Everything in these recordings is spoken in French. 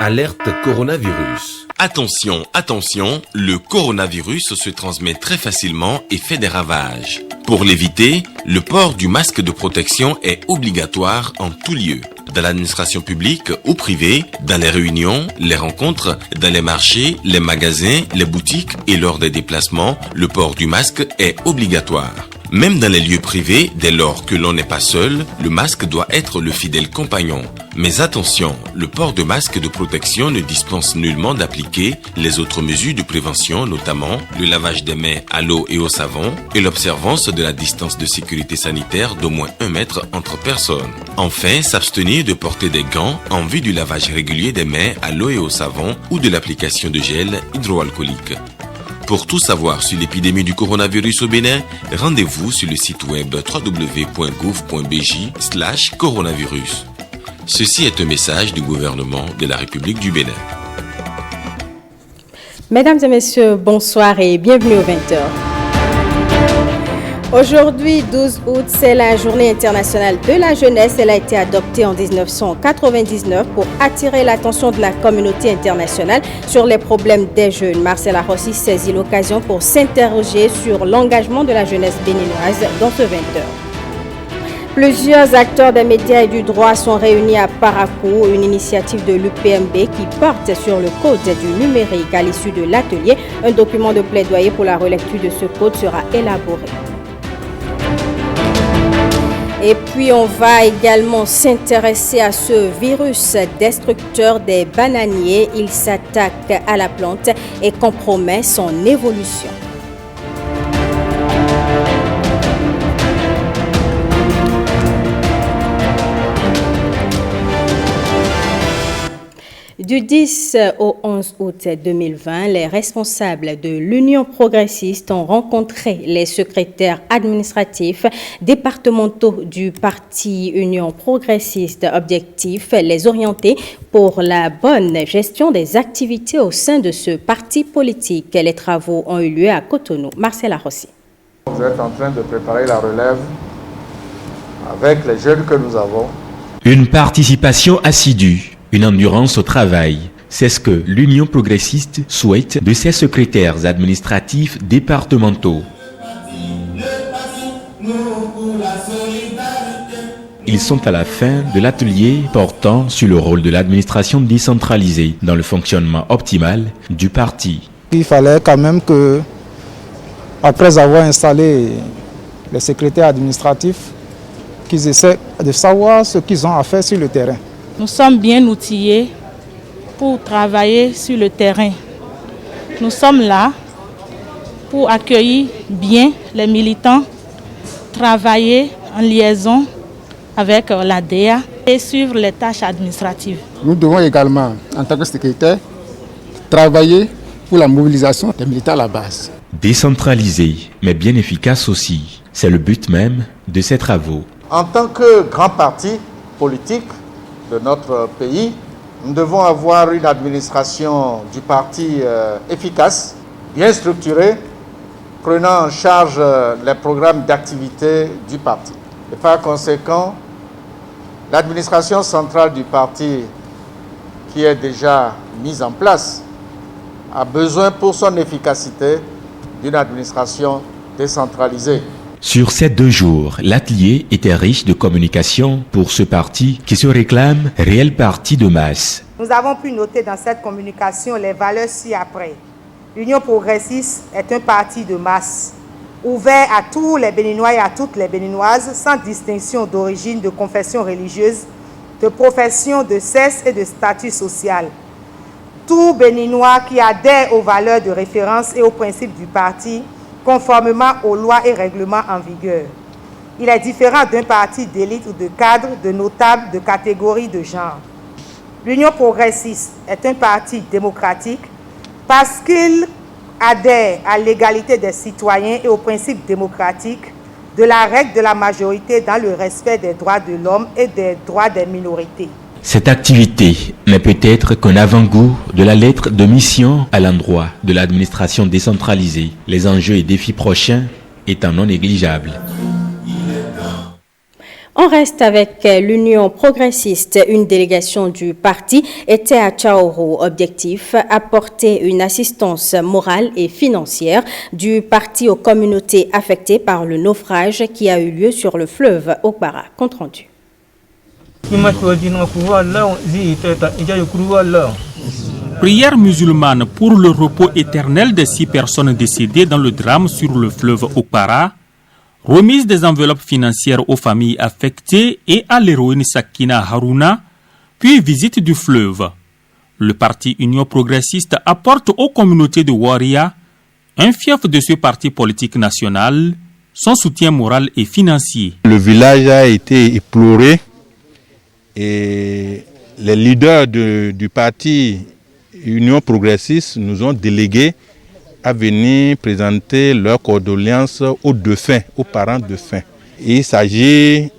Alerte coronavirus. Attention, attention, le coronavirus se transmet très facilement et fait des ravages. Pour l'éviter, le port du masque de protection est obligatoire en tout lieu. Dans l'administration publique ou privée, dans les réunions, les rencontres, dans les marchés, les magasins, les boutiques et lors des déplacements, le port du masque est obligatoire. Même dans les lieux privés, dès lors que l'on n'est pas seul, le masque doit être le fidèle compagnon. Mais attention, le port de masque de protection ne dispense nullement d'appliquer les autres mesures de prévention, notamment le lavage des mains à l'eau et au savon et l'observance de la distance de sécurité sanitaire d'au moins 1 mètre entre personnes. Enfin, s'abstenir de porter des gants en vue du lavage régulier des mains à l'eau et au savon ou de l'application de gel hydroalcoolique. Pour tout savoir sur l'épidémie du coronavirus au Bénin, rendez-vous sur le site web www.gouv.bj/coronavirus. Ceci est un message du gouvernement de la République du Bénin. Mesdames et messieurs, bonsoir et bienvenue aux 20h. Aujourd'hui, 12 août, c'est la journée internationale de la jeunesse. Elle a été adoptée en 1999 pour attirer l'attention de la communauté internationale sur les problèmes des jeunes. Marcella Rossi saisit l'occasion pour s'interroger sur l'engagement de la jeunesse béninoise dans ce 20h. Plusieurs acteurs des médias et du droit sont réunis à Parakou, une initiative de l'UPMB qui porte sur le code du numérique. À l'issue de l'atelier, un document de plaidoyer pour la relecture de ce code sera élaboré. Et puis, on va également s'intéresser à ce virus destructeur des bananiers. Il s'attaque à la plante et compromet son évolution. Du 10 au 11 août 2020, les responsables de l'Union progressiste ont rencontré les secrétaires administratifs départementaux du parti Union progressiste. Objectif, les orienter pour la bonne gestion des activités au sein de ce parti politique. Les travaux ont eu lieu à Cotonou. Marcella Rossi. Vous êtes en train de préparer la relève avec les jeunes que nous avons. Une participation assidue. Une endurance au travail, c'est ce que l'Union progressiste souhaite de ses secrétaires administratifs départementaux. Ils sont à la fin de l'atelier portant sur le rôle de l'administration décentralisée dans le fonctionnement optimal du parti. Il fallait quand même que, après avoir installé les secrétaires administratifs, qu'ils essaient de savoir ce qu'ils ont à faire sur le terrain. Nous sommes bien outillés pour travailler sur le terrain. Nous sommes là pour accueillir bien les militants, travailler en liaison avec la DEA et suivre les tâches administratives. Nous devons également, en tant que secrétaire, travailler pour la mobilisation des militants à la base. Décentralisé, mais bien efficace aussi. C'est le but même de ces travaux. En tant que grand parti politique de notre pays, nous devons avoir une administration du parti efficace, bien structurée, prenant en charge les programmes d'activité du parti. Et par conséquent, l'administration centrale du parti, qui est déjà mise en place, a besoin pour son efficacité d'une administration décentralisée. Sur ces 2 jours, l'atelier était riche de communication pour ce parti qui se réclame réel parti de masse. Nous avons pu noter dans cette communication les valeurs ci-après. L'Union progressiste est un parti de masse, ouvert à tous les Béninois et à toutes les Béninoises, sans distinction d'origine, de confession religieuse, de profession, de sexe et de statut social. Tout Béninois qui adhère aux valeurs de référence et aux principes du parti, conformément aux lois et règlements en vigueur. Il est différent d'un parti d'élite ou de cadre, de notable, de catégorie, de genre. L'Union progressiste est un parti démocratique parce qu'il adhère à l'égalité des citoyens et aux principes démocratiques de la règle de la majorité dans le respect des droits de l'homme et des droits des minorités. Cette activité n'est peut-être qu'un avant-goût de la lettre de mission à l'endroit de l'administration décentralisée, les enjeux et défis prochains étant non négligeables. On reste avec l'Union progressiste. Une délégation du parti était à Tchaouro. Objectif, apporter une assistance morale et financière du parti aux communautés affectées par le naufrage qui a eu lieu sur le fleuve Okpara. Compte rendu. Prière musulmane pour le repos éternel des 6 personnes décédées dans le drame sur le fleuve Okpara. Remise des enveloppes financières aux familles affectées et à l'héroïne Sakina Haruna, puis visite du fleuve. Le parti Union progressiste apporte aux communautés de Waria, un fief de ce parti politique national, son soutien moral et financier. Le village a été éploré et les leaders du parti Union progressiste nous ont délégués à venir présenter leurs condoléances aux défunts, aux parents défunts. Il s'agit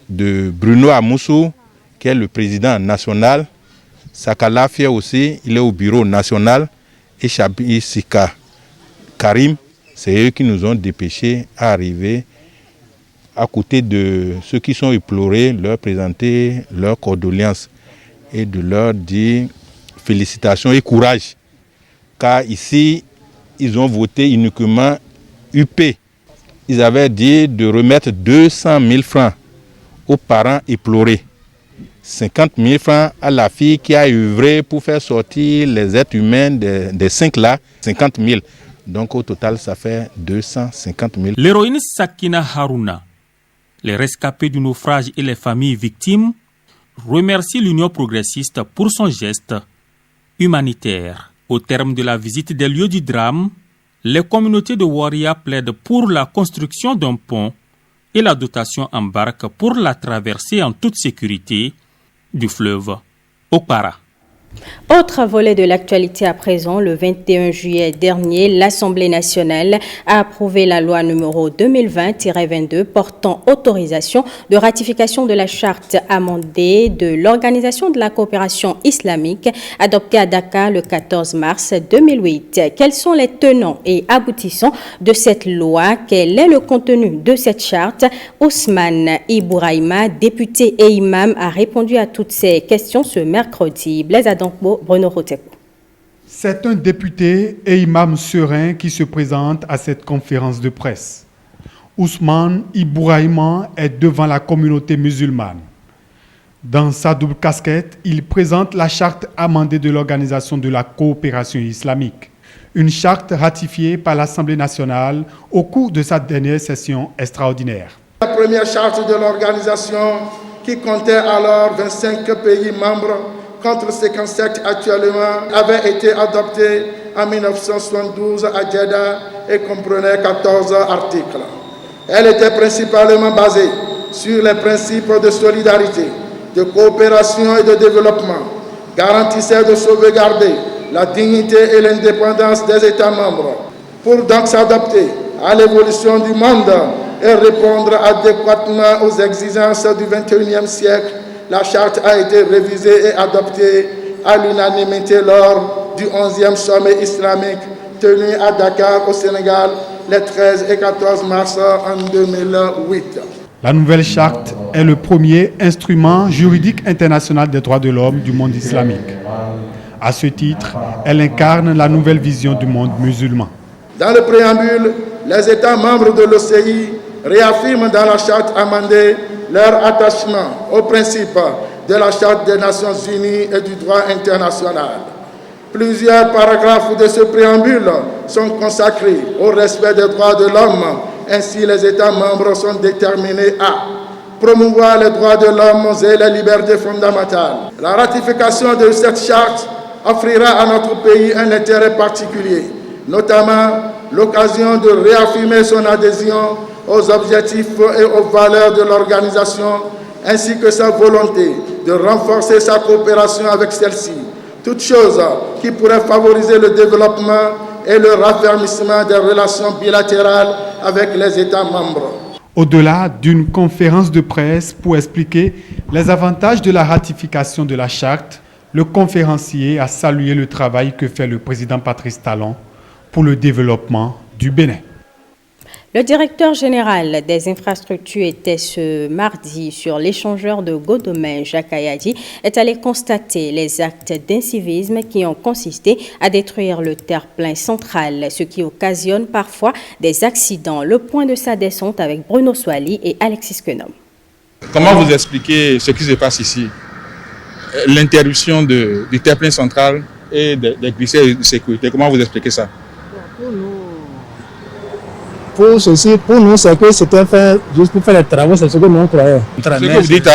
de Bruno Amoussou, qui est le président national, Sakala Fia aussi, il est au bureau national, et Chabi Sika Karim, c'est eux qui nous ont dépêchés à arriver à côté de ceux qui sont éplorés, leur présenter leurs condoléances et de leur dire félicitations et courage. Car ici, ils ont voté uniquement UP. Ils avaient dit de remettre 200 000 francs aux parents éplorés. 50 000 francs à la fille qui a œuvré pour faire sortir les êtres humains des 5 là. 50 000. Donc au total, ça fait 250 000. L'héroïne Sakina Haruna, les rescapés du naufrage et les familles victimes remercient l'Union progressiste pour son geste humanitaire. Au terme de la visite des lieux du drame, les communautés de Waria plaident pour la construction d'un pont et la dotation en barque pour la traversée en toute sécurité du fleuve Okpara. Autre volet de l'actualité à présent, le 21 juillet dernier, l'Assemblée nationale a approuvé la loi numéro 2020-22 portant autorisation de ratification de la charte amendée de l'Organisation de la coopération islamique adoptée à Dakar le 14 mars 2008. Quels sont les tenants et aboutissants de cette loi? Quel est le contenu de cette charte? Ousmane Ibouraïma, député et imam, a répondu à toutes ces questions ce mercredi. C'est un député et imam serein qui se présente à cette conférence de presse. Ousmane Ibouraïma est devant la communauté musulmane. Dans sa double casquette, il présente la charte amendée de l'Organisation de la coopération islamique, une charte ratifiée par l'Assemblée nationale au cours de sa dernière session extraordinaire. La première charte de l'organisation, qui comptait alors 25 pays membres, contre 57 actuellement, avait été adoptée en 1972 à Jeddah et comprenait 14 articles. Elle était principalement basée sur les principes de solidarité, de coopération et de développement, garantissait de sauvegarder la dignité et l'indépendance des États membres. Pour donc s'adapter à l'évolution du monde et répondre adéquatement aux exigences du XXIe siècle, la charte a été révisée et adoptée à l'unanimité lors du 11e sommet islamique tenu à Dakar au Sénégal les 13 et 14 mars en 2008. La nouvelle charte est le premier instrument juridique international des droits de l'homme du monde islamique. À ce titre, elle incarne la nouvelle vision du monde musulman. Dans le préambule, les États membres de l'OCI réaffirment dans la charte amendée leur attachement aux principes de la Charte des Nations Unies et du droit international. Plusieurs paragraphes de ce préambule sont consacrés au respect des droits de l'homme. Ainsi, les États membres sont déterminés à promouvoir les droits de l'homme et les libertés fondamentales. La ratification de cette charte offrira à notre pays un intérêt particulier, notamment l'occasion de réaffirmer son adhésion aux objectifs et aux valeurs de l'organisation, ainsi que sa volonté de renforcer sa coopération avec celle-ci. Toute chose qui pourrait favoriser le développement et le raffermissement des relations bilatérales avec les États membres. Au-delà d'une conférence de presse pour expliquer les avantages de la ratification de la charte, le conférencier a salué le travail que fait le président Patrice Talon pour le développement du Bénin. Le directeur général des infrastructures était ce mardi sur l'échangeur de Godomè, Jacques Ayadji, est allé constater les actes d'incivisme qui ont consisté à détruire le terre-plein central, ce qui occasionne parfois des accidents. Le point de sa descente avec Bruno Swali et Alexis Kenom. Comment vous expliquez ce qui se passe ici? L'interruption du terre-plein central et des glissades de sécurité, comment vous expliquez ça? Pour nous, c'est que c'était fait juste pour faire les travaux, c'est ce que nous croyons. Ce que vous dites,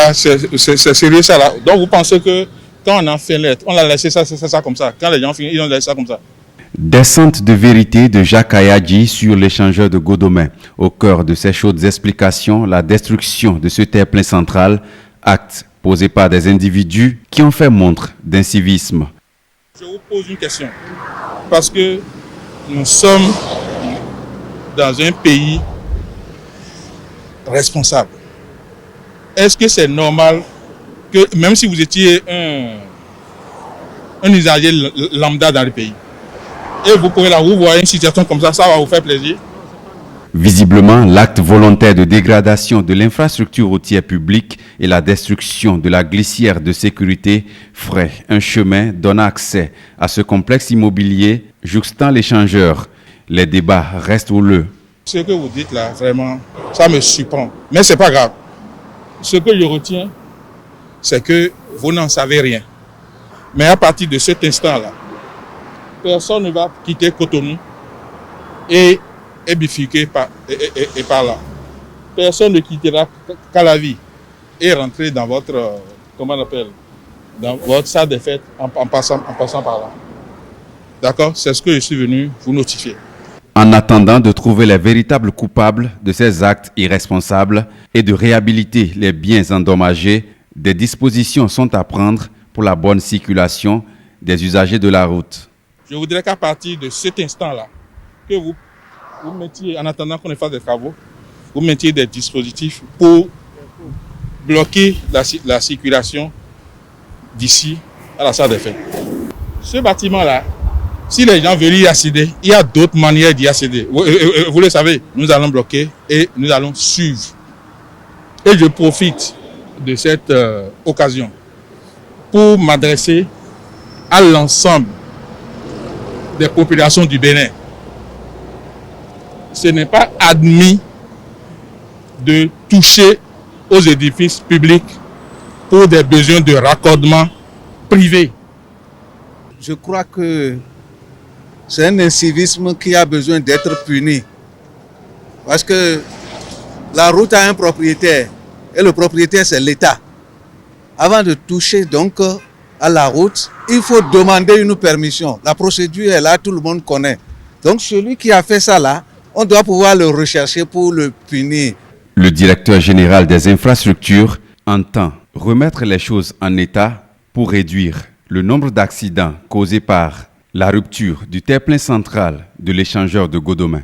c'est sérieux ça là. Donc vous pensez que quand on a fait lettre, on l'a laissé ça, c'est ça comme ça. Quand les gens finissent, ils ont laissé ça comme ça. Descente de vérité de Jacques Ayadji sur l'échangeur de Godomè. Au cœur de ces chaudes explications, la destruction de ce terre-plein central, acte posé par des individus qui ont fait montre d'incivisme. Je vous pose une question. Parce que nous sommes dans un pays responsable. Est-ce que c'est normal que, même si vous étiez un usager lambda dans le pays, et vous pourrez là où voir une situation comme ça va vous faire plaisir? Visiblement, l'acte volontaire de dégradation de l'infrastructure routière publique et la destruction de la glissière de sécurité ferait un chemin donnant accès à ce complexe immobilier jouxtant l'échangeur. Les débats restent houleux. Ce que vous dites là, vraiment, ça me surprend. Mais ce n'est pas grave. Ce que je retiens, c'est que vous n'en savez rien. Mais à partir de cet instant-là, personne ne va quitter Cotonou et bifurquer par là. Personne ne quittera Calavi et rentrer dans votre, comment on appelle, dans votre salle de fête en passant par là. D'accord? C'est ce que je suis venu vous notifier. En attendant de trouver les véritables coupables de ces actes irresponsables et de réhabiliter les biens endommagés, des dispositions sont à prendre pour la bonne circulation des usagers de la route. Je voudrais qu'à partir de cet instant-là, que vous mettiez, en attendant qu'on fasse des travaux, vous mettiez des dispositifs pour bloquer la circulation d'ici à la salle des fêtes. Ce bâtiment-là, si les gens veulent y accéder, il y a d'autres manières d'y accéder. Vous le savez, nous allons bloquer et nous allons suivre. Et je profite de cette occasion pour m'adresser à l'ensemble des populations du Bénin. Ce n'est pas admis de toucher aux édifices publics pour des besoins de raccordement privés. Je crois que c'est un incivisme qui a besoin d'être puni. Parce que la route a un propriétaire et le propriétaire c'est l'État. Avant de toucher donc à la route, il faut demander une permission. La procédure est là, tout le monde connaît. Donc celui qui a fait ça là, on doit pouvoir le rechercher pour le punir. Le directeur général des infrastructures entend remettre les choses en état pour réduire le nombre d'accidents causés par la rupture du terre-plein central de l'échangeur de Godomè.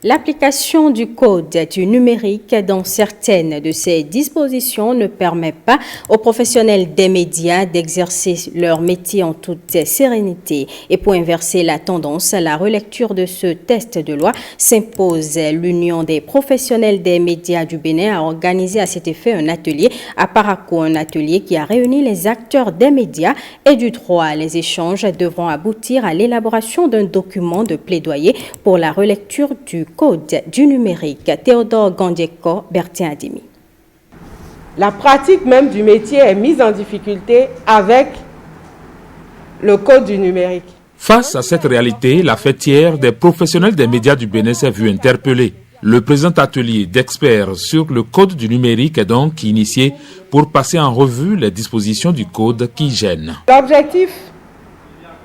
L'application du code du numérique dans certaines de ces dispositions ne permet pas aux professionnels des médias d'exercer leur métier en toute sérénité. Et pour inverser la tendance, la relecture de ce texte de loi s'impose. L'Union des professionnels des médias du Bénin a organisé à cet effet un atelier à Parakou, un atelier qui a réuni les acteurs des médias et du droit. Les échanges devront aboutir à l'élaboration d'un document de plaidoyer pour la relecture du code du numérique. Théodore Gandieko, Bertien Adimi. La pratique même du métier est mise en difficulté avec le code du numérique. Face à cette réalité, la fêtière des professionnels des médias du Bénin s'est vue interpellée. Le présent atelier d'experts sur le code du numérique est donc initié pour passer en revue les dispositions du code qui gênent. L'objectif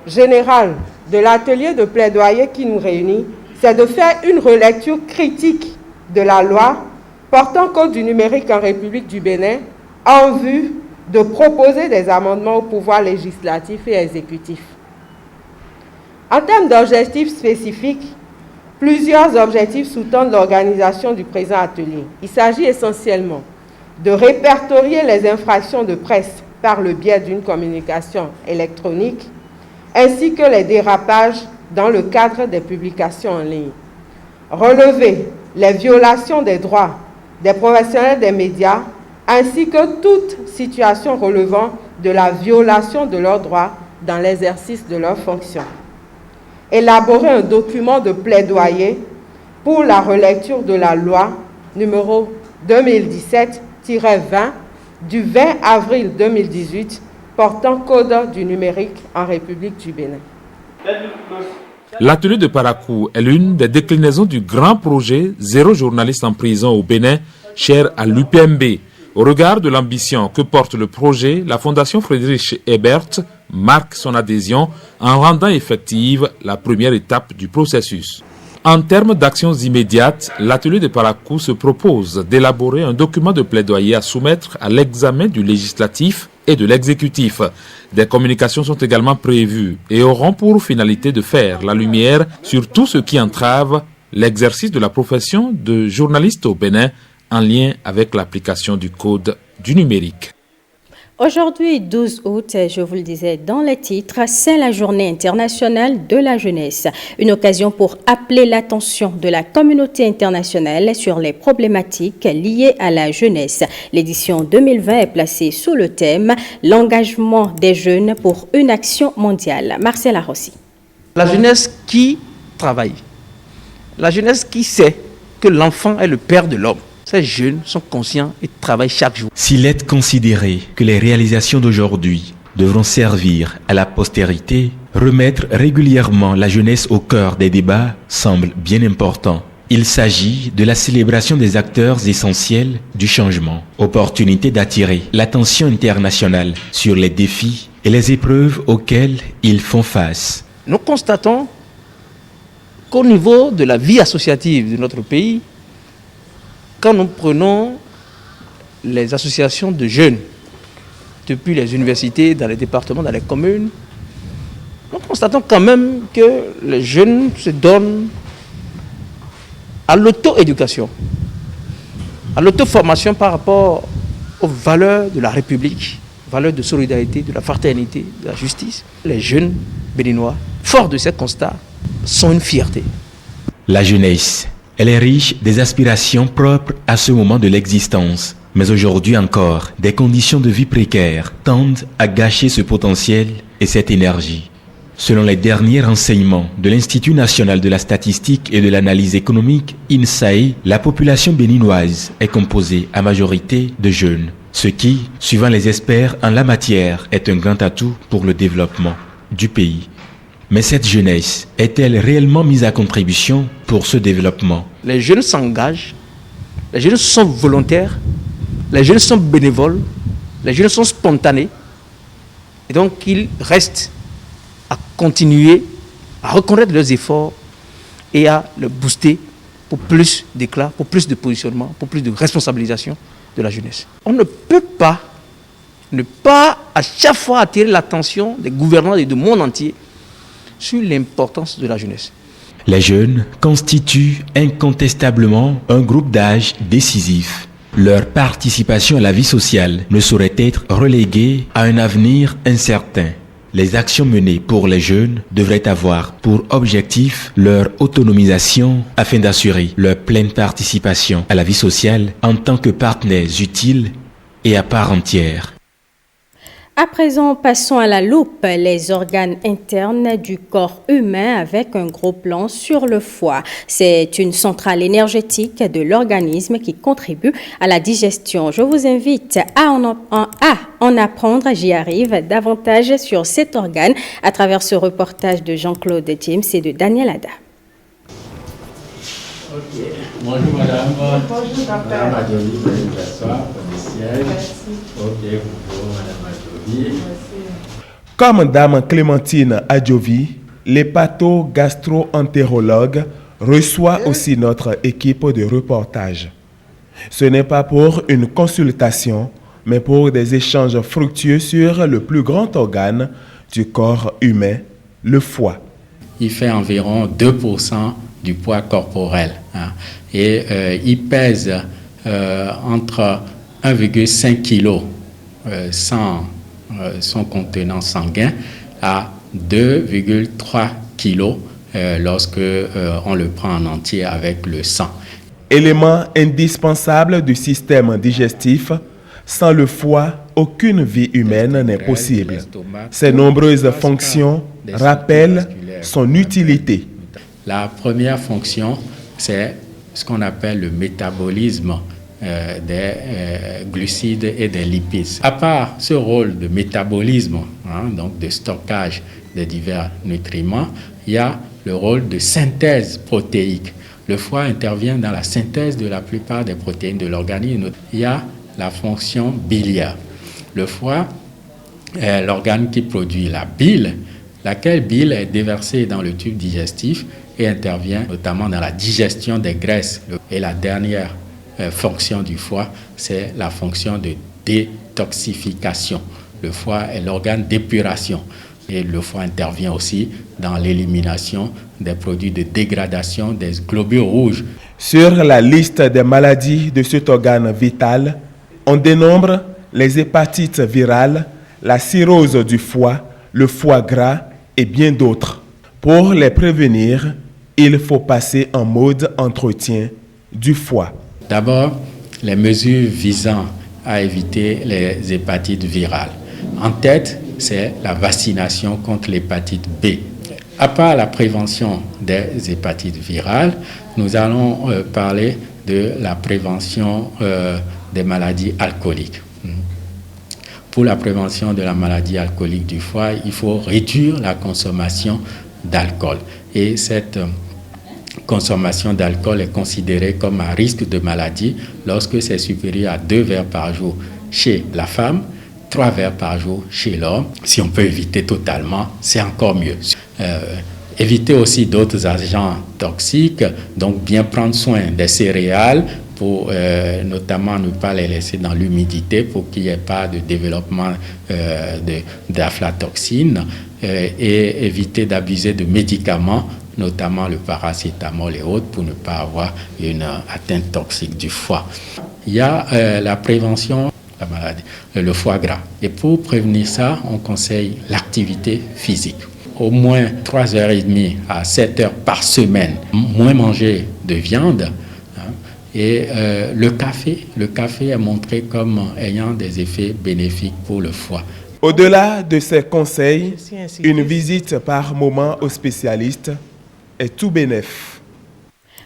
général de l'atelier de plaidoyer qui nous réunit, c'est de faire une relecture critique de la loi portant code du numérique en République du Bénin en vue de proposer des amendements au pouvoir législatif et exécutif. En termes d'objectifs spécifiques, plusieurs objectifs sous-tendent l'organisation du présent atelier. Il s'agit essentiellement de répertorier les infractions de presse par le biais d'une communication électronique, ainsi que les dérapages dans le cadre des publications en ligne. relever les violations des droits des professionnels des médias ainsi que toute situation relevant de la violation de leurs droits dans l'exercice de leurs fonctions. Élaborer un document de plaidoyer pour la relecture de la loi numéro 2017-20 du 20 avril 2018 portant code du numérique en République du Bénin. L'atelier de Parakou est l'une des déclinaisons du grand projet Zéro journaliste en prison au Bénin, cher à l'UPMB. Au regard de l'ambition que porte le projet, la Fondation Friedrich Ebert marque son adhésion en rendant effective la première étape du processus. En termes d'actions immédiates, l'atelier de Parakou se propose d'élaborer un document de plaidoyer à soumettre à l'examen du législatif et de l'exécutif. Des communications sont également prévues et auront pour finalité de faire la lumière sur tout ce qui entrave l'exercice de la profession de journaliste au Bénin en lien avec l'application du code du numérique. Aujourd'hui, 12 août, je vous le disais dans les titres, c'est la journée internationale de la jeunesse. Une occasion pour appeler l'attention de la communauté internationale sur les problématiques liées à la jeunesse. L'édition 2020 est placée sous le thème « L'engagement des jeunes pour une action mondiale ». Marcela Rossi. La jeunesse qui travaille. La jeunesse qui sait que l'enfant est le père de l'homme. Ces jeunes sont conscients et travaillent chaque jour. S'il est considéré que les réalisations d'aujourd'hui devront servir à la postérité, remettre régulièrement la jeunesse au cœur des débats semble bien important. Il s'agit de la célébration des acteurs essentiels du changement, opportunité d'attirer l'attention internationale sur les défis et les épreuves auxquelles ils font face. Nous constatons qu'au niveau de la vie associative de notre pays, quand nous prenons les associations de jeunes, depuis les universités, dans les départements, dans les communes, nous constatons quand même que les jeunes se donnent à l'auto-éducation, à l'auto-formation par rapport aux valeurs de la République, valeurs de solidarité, de la fraternité, de la justice. Les jeunes béninois, forts de ces constats, sont une fierté. La jeunesse, elle est riche des aspirations propres à ce moment de l'existence. Mais aujourd'hui encore, des conditions de vie précaires tendent à gâcher ce potentiel et cette énergie. Selon les derniers renseignements de l'Institut national de la statistique et de l'analyse économique, INSAE, la population béninoise est composée à majorité de jeunes. Ce qui, suivant les experts en la matière, est un grand atout pour le développement du pays. Mais cette jeunesse est-elle réellement mise à contribution pour ce développement? Les jeunes s'engagent, les jeunes sont volontaires, les jeunes sont bénévoles, les jeunes sont spontanés. Et donc, ils restent à continuer à reconnaître leurs efforts et à le booster pour plus d'éclat, pour plus de positionnement, pour plus de responsabilisation de la jeunesse. On ne peut pas ne pas à chaque fois attirer l'attention des gouvernants et du monde entier sur l'importance de la jeunesse. Les jeunes constituent incontestablement un groupe d'âge décisif. Leur participation à la vie sociale ne saurait être reléguée à un avenir incertain. Les actions menées pour les jeunes devraient avoir pour objectif leur autonomisation afin d'assurer leur pleine participation à la vie sociale en tant que partenaires utiles et à part entière. À présent, passons à la loupe, les organes internes du corps humain avec un gros plan sur le foie. C'est une centrale énergétique de l'organisme qui contribue à la digestion. Je vous invite à en apprendre, j'y arrive, davantage sur cet organe à travers ce reportage de Jean-Claude James et de Daniel Ada. Ok. Bonjour madame. Bonjour docteur. Madame Adjoli, veuillez vous asseoir, prenez siège. Merci. Ok, bonjour madame Adjoli. Merci. Comme dame Clémentine Adjovi, l'hépato-gastro-entérologue reçoit aussi notre équipe de reportage. Ce n'est pas pour une consultation, mais pour des échanges fructueux sur le plus grand organe du corps humain, le foie. Il fait environ 2% du poids corporel. Et il pèse entre 1,5 kg sans son contenant sanguin à 2,3 kg lorsque on le prend en entier avec le sang. Élément indispensable du système digestif, sans le foie, aucune vie humaine n'est possible. Ses nombreuses fonctions rappellent son utilité. La première fonction, c'est ce qu'on appelle le métabolisme des glucides et des lipides. À part ce rôle de métabolisme, donc de stockage de divers nutriments, il y a le rôle de synthèse protéique. Le foie intervient dans la synthèse de la plupart des protéines de l'organisme. Il y a la fonction biliaire. Le foie est l'organe qui produit la bile, laquelle bile est déversée dans le tube digestif et intervient notamment dans la digestion des graisses. Et la dernière fonction du foie, c'est la fonction de détoxification. Le foie est l'organe d'épuration. Et le foie intervient aussi dans l'élimination des produits de dégradation des globules rouges. Sur la liste des maladies de cet organe vital, on dénombre les hépatites virales, la cirrhose du foie, le foie gras et bien d'autres. Pour les prévenir, il faut passer en mode entretien du foie. D'abord, les mesures visant à éviter les hépatites virales. En tête, c'est la vaccination contre l'hépatite B. À part la prévention des hépatites virales, nous allons parler de la prévention des maladies alcooliques. Pour la prévention de la maladie alcoolique du foie, il faut réduire la consommation d'alcool. Et cette consommation d'alcool est considérée comme un risque de maladie lorsque c'est supérieur à 2 verres par jour chez la femme, 3 verres par jour chez l'homme. Si on peut éviter totalement, c'est encore mieux. Éviter aussi d'autres agents toxiques, donc bien prendre soin des céréales pour notamment ne pas les laisser dans l'humidité pour qu'il n'y ait pas de développement d'aflatoxine et éviter d'abuser de médicaments, notamment le paracétamol et autres, pour ne pas avoir une atteinte toxique du foie. Il y a la prévention la maladie, le foie gras. Et pour prévenir ça, on conseille l'activité physique. Au moins 3h30 à 7 heures par semaine, moins manger de viande. Et le café est montré comme ayant des effets bénéfiques pour le foie. Au-delà de ces conseils, une visite par moment au spécialiste est tout bénef.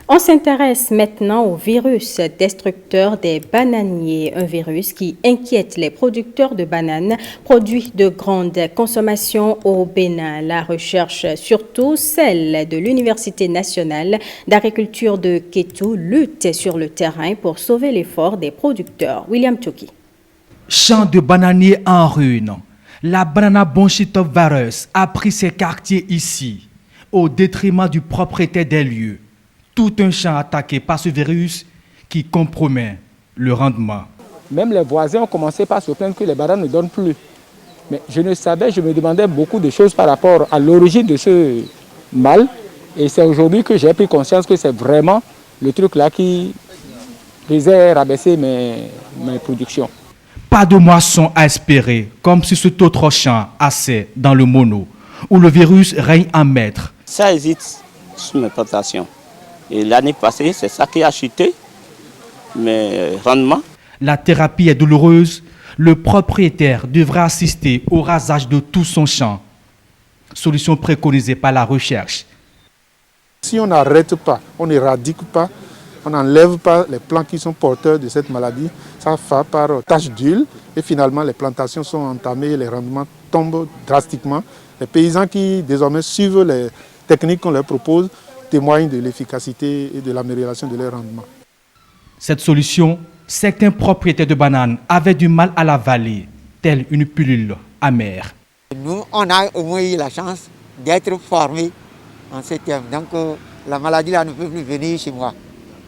On s'intéresse maintenant au virus destructeur des bananiers, un virus qui inquiète les producteurs de bananes, produits de grande consommation au Bénin. La recherche, surtout celle de l'Université nationale d'agriculture de Kétou, lutte sur le terrain pour sauver l'effort des producteurs. William Toki. Champs de bananiers en ruine. La banana bronchitop virus a pris ses quartiers ici, au détriment du propriétaire des lieux. Tout un champ attaqué par ce virus qui compromet le rendement. Même les voisins ont commencé par se plaindre que les bananes ne donnent plus. Mais je me demandais beaucoup de choses par rapport à l'origine de ce mal. Et c'est aujourd'hui que j'ai pris conscience que c'est vraiment le truc là qui faisait rabaisser mes productions. Pas de moisson à espérer, comme sur cet autre champ assez dans le mono, où le virus règne en maître. Ça hésite sur mes plantations. Et l'année passée, c'est ça qui a chuté, mes rendements. La thérapie est douloureuse. Le propriétaire devra assister au rasage de tout son champ. Solution préconisée par la recherche. Si on n'arrête pas, on n'éradique pas, on n'enlève pas les plants qui sont porteurs de cette maladie, ça fait par tache d'huile et finalement les plantations sont entamées et les rendements tombent drastiquement. Les paysans qui désormais suivent les techniques qu'on leur propose témoignent de l'efficacité et de l'amélioration de leur rendement. Cette solution, certains propriétaires de bananes avaient du mal à l'avaler, telle une pilule amère. Nous, on a au moins eu la chance d'être formés en ce terme. Donc la maladie là ne peut plus venir chez moi.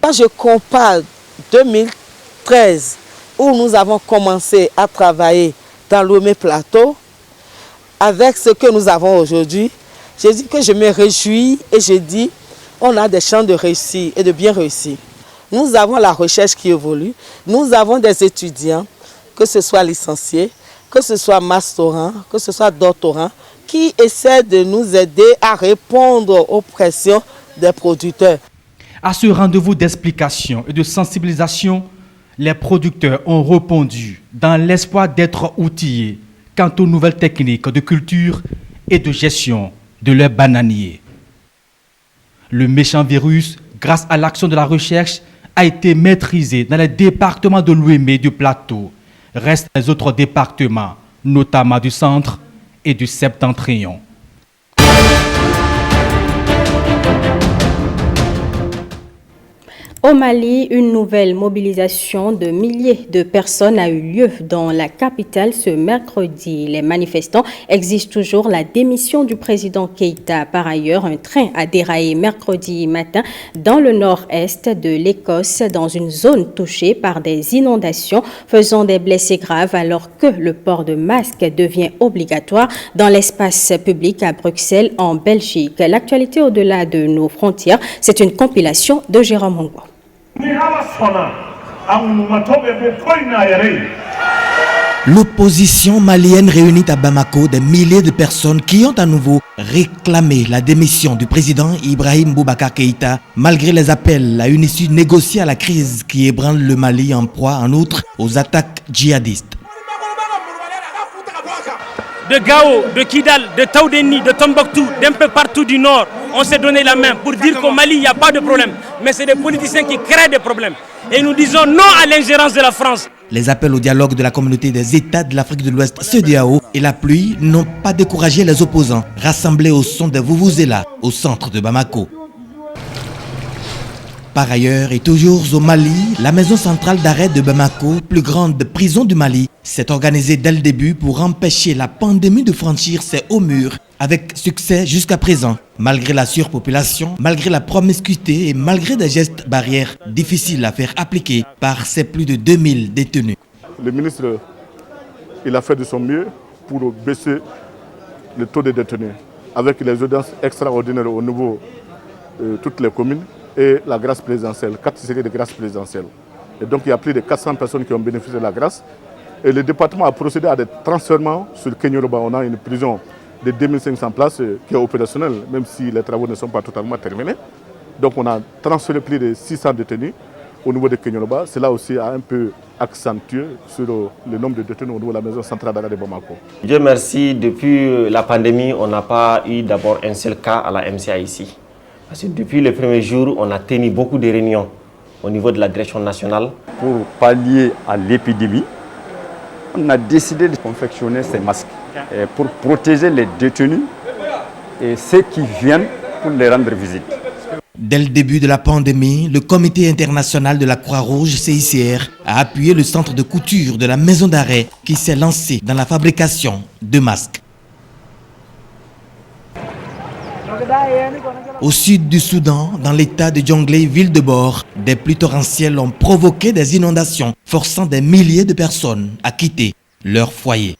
Quand je compare 2013, où nous avons commencé à travailler dans l'Omé Plateau, avec ce que nous avons aujourd'hui, je dis que je me réjouis et je dis on a des chances de réussir et de bien réussir. Nous avons la recherche qui évolue, nous avons des étudiants, que ce soit licenciés, que ce soit masterants, que ce soit doctorants, qui essaie de nous aider à répondre aux pressions des producteurs. À ce rendez-vous d'explication et de sensibilisation, les producteurs ont répondu dans l'espoir d'être outillés quant aux nouvelles techniques de culture et de gestion de leurs bananiers. Le méchant virus, grâce à l'action de la recherche, a été maîtrisé dans les départements de l'Ouémé du Plateau. Restent les autres départements, notamment du centre et du septentrion. Au Mali, une nouvelle mobilisation de milliers de personnes a eu lieu dans la capitale ce mercredi. Les manifestants exigent toujours la démission du président Keïta. Par ailleurs, un train a déraillé mercredi matin dans le nord-est de l'Écosse, dans une zone touchée par des inondations, faisant des blessés graves alors que le port de masque devient obligatoire dans l'espace public à Bruxelles, en Belgique. L'actualité au-delà de nos frontières, c'est une compilation de Jérôme Hongo. L'opposition malienne réunit à Bamako des milliers de personnes qui ont à nouveau réclamé la démission du président Ibrahim Boubacar Keïta, malgré les appels à une issue négociée à la crise qui ébranle le Mali, en proie en outre aux attaques djihadistes. De Gao, de Kidal, de Taoudeni, de Tombouctou, d'un peu partout du nord, on s'est donné la main pour dire qu'au Mali, il n'y a pas de problème. Mais c'est des politiciens qui créent des problèmes. Et nous disons non à l'ingérence de la France. Les appels au dialogue de la communauté des États de l'Afrique de l'Ouest, CEDEAO, et la pluie n'ont pas découragé les opposants, rassemblés au son des vuvuzelas au centre de Bamako. Par ailleurs, et toujours au Mali, la maison centrale d'arrêt de Bamako, plus grande prison du Mali, s'est organisée dès le début pour empêcher la pandémie de franchir ses hauts murs, avec succès jusqu'à présent, malgré la surpopulation, malgré la promiscuité et malgré des gestes barrières difficiles à faire appliquer par ces plus de 2000 détenus. Le ministre, il a fait de son mieux pour baisser le taux de détenus, avec les audiences extraordinaires au niveau de toutes les communes, et la grâce présidentielle, 4 séries de grâce présidentielle. Et donc il y a plus de 400 personnes qui ont bénéficié de la grâce. Et le département a procédé à des transferts sur Kenyoroba. On a une prison de 2500 places qui est opérationnelle, même si les travaux ne sont pas totalement terminés. Donc on a transféré plus de 600 détenus au niveau de Kenyoroba. Cela aussi a un peu accentué sur le nombre de détenus au niveau de la maison centrale d'arrêt de Bamako. Dieu merci, depuis la pandémie, on n'a pas eu d'abord un seul cas à la MCA ici. Parce que depuis les premiers jours, on a tenu beaucoup de réunions au niveau de la direction nationale. Pour pallier à l'épidémie, on a décidé de confectionner ces masques pour protéger les détenus et ceux qui viennent pour les rendre visite. Dès le début de la pandémie, le Comité international de la Croix-Rouge, CICR, a appuyé le centre de couture de la maison d'arrêt qui s'est lancé dans la fabrication de masques. Au sud du Soudan, dans l'état de Jonglei, ville de Bor, des pluies torrentielles ont provoqué des inondations, forçant des milliers de personnes à quitter leur foyer.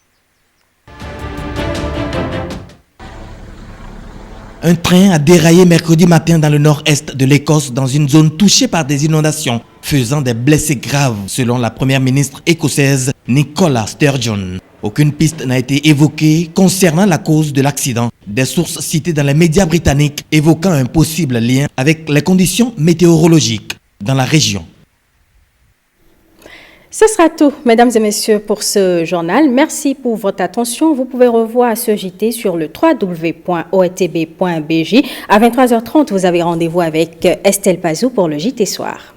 Un train a déraillé mercredi matin dans le nord-est de l'Écosse, dans une zone touchée par des inondations, faisant des blessés graves, selon la première ministre écossaise Nicola Sturgeon. Aucune piste n'a été évoquée concernant la cause de l'accident. Des sources citées dans les médias britanniques évoquant un possible lien avec les conditions météorologiques dans la région. Ce sera tout, mesdames et messieurs, pour ce journal. Merci pour votre attention. Vous pouvez revoir ce JT sur le www.oetb.bj. À 23h30, vous avez rendez-vous avec Estelle Pazou pour le JT Soir.